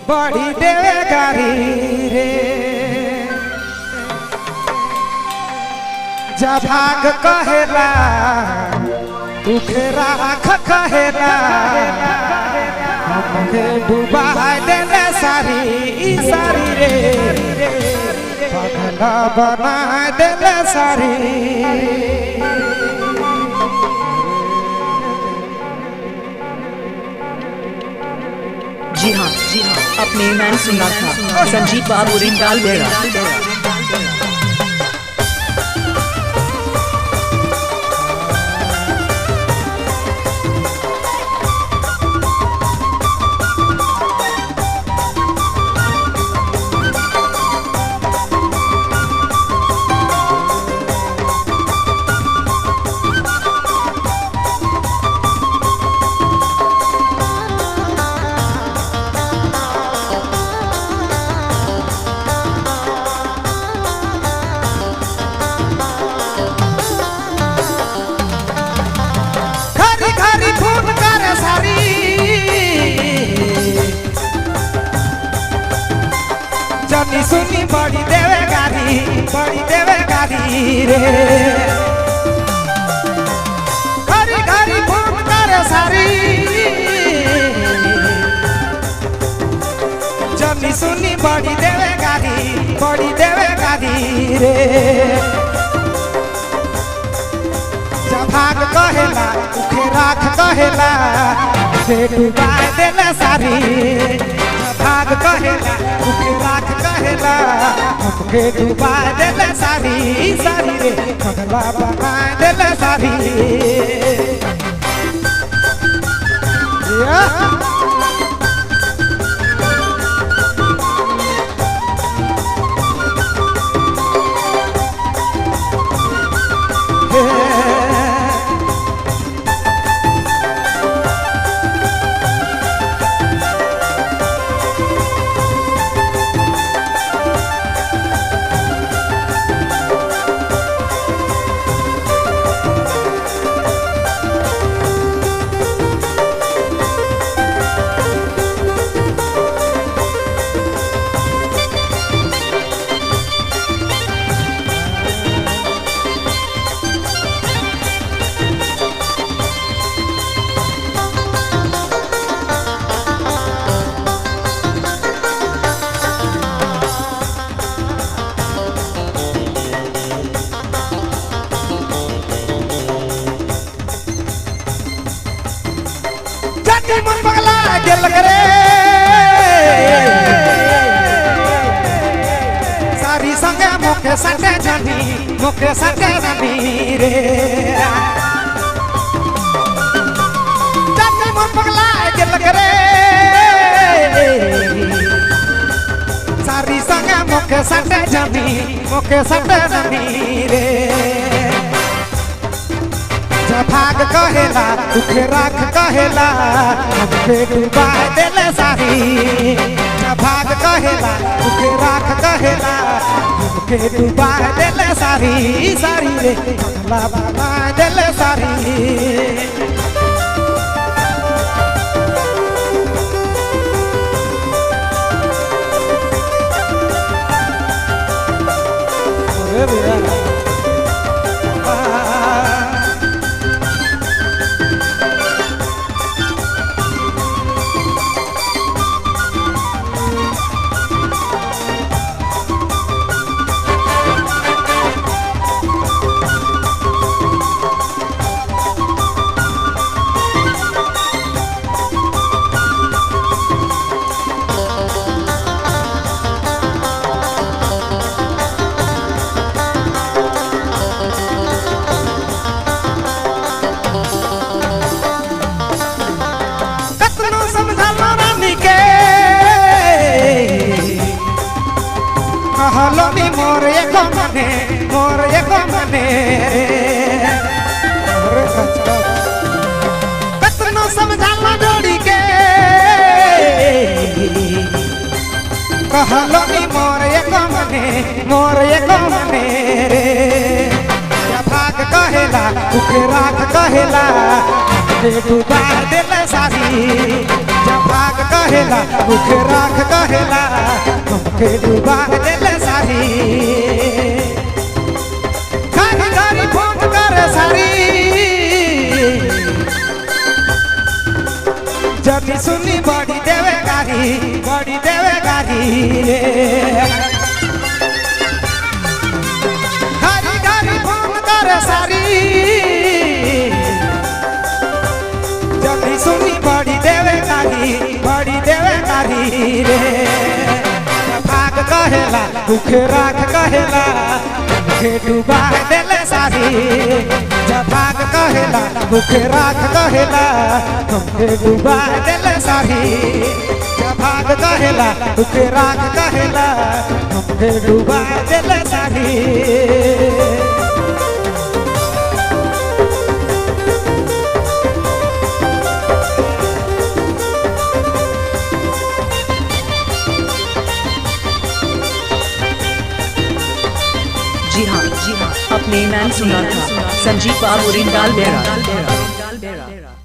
बड़ी देवे गारी रे जब भाग कहेला उखेरा आँख कहेला हमके डूबा देले सारी सारी रे पगला बना देले सारी। जी हाँ अपने मैंने सुना था संजीव बाबू रिंगाल बेड़ा। जनी सुनी बड़ी देवे गारी रे घरी घरी फोन करे सारी जनी सुनी बड़ी देवे गारी रे जब भाग कहेला उखे राख कहेला से डुबा देला सारी भाग कहेला उखे राख कहेला हमके डुबा देला सारी सारी रे पगला बना देला सारी। मन पगला गेल करे सारी संगे मुखे सटे जनी रे जाती मन पगला गेल करे सारी संगे मुखे सटे जनी रे भाग कहेला उखे राख कहेला हमके डुबा देले सारी भाग कहेला उखे राख कहेला हमके डुबा देले सारी सारी रे पगला बना देले सारी। हलोनी मोर एको मने कतनो समझाला जोड़ी के कहलोनी मोर एको मने रे भाग कहेला उखे राख कहेला डुबा देले सारी भाग कहेला उखे राख हमके डुबा देले सारी घड़ी घड़ी फोन करे सारी जब सुनी बड़ी देवे गारी घड़ी घड़ी फोन करे सारी जब सुनी बड़ी देवे गारी रे भाग कहेला भूखे राख कहेला हमके डुबा देले सारी जब भाग कहेला भूखे राख कहेला हमके डुबा देले सारी जब भाग कहेला भूखे राख कहेला हमके डुबा देले सारी जी हाँ अपने मैन सुना था संजीव बाबू रिंगाल बेरा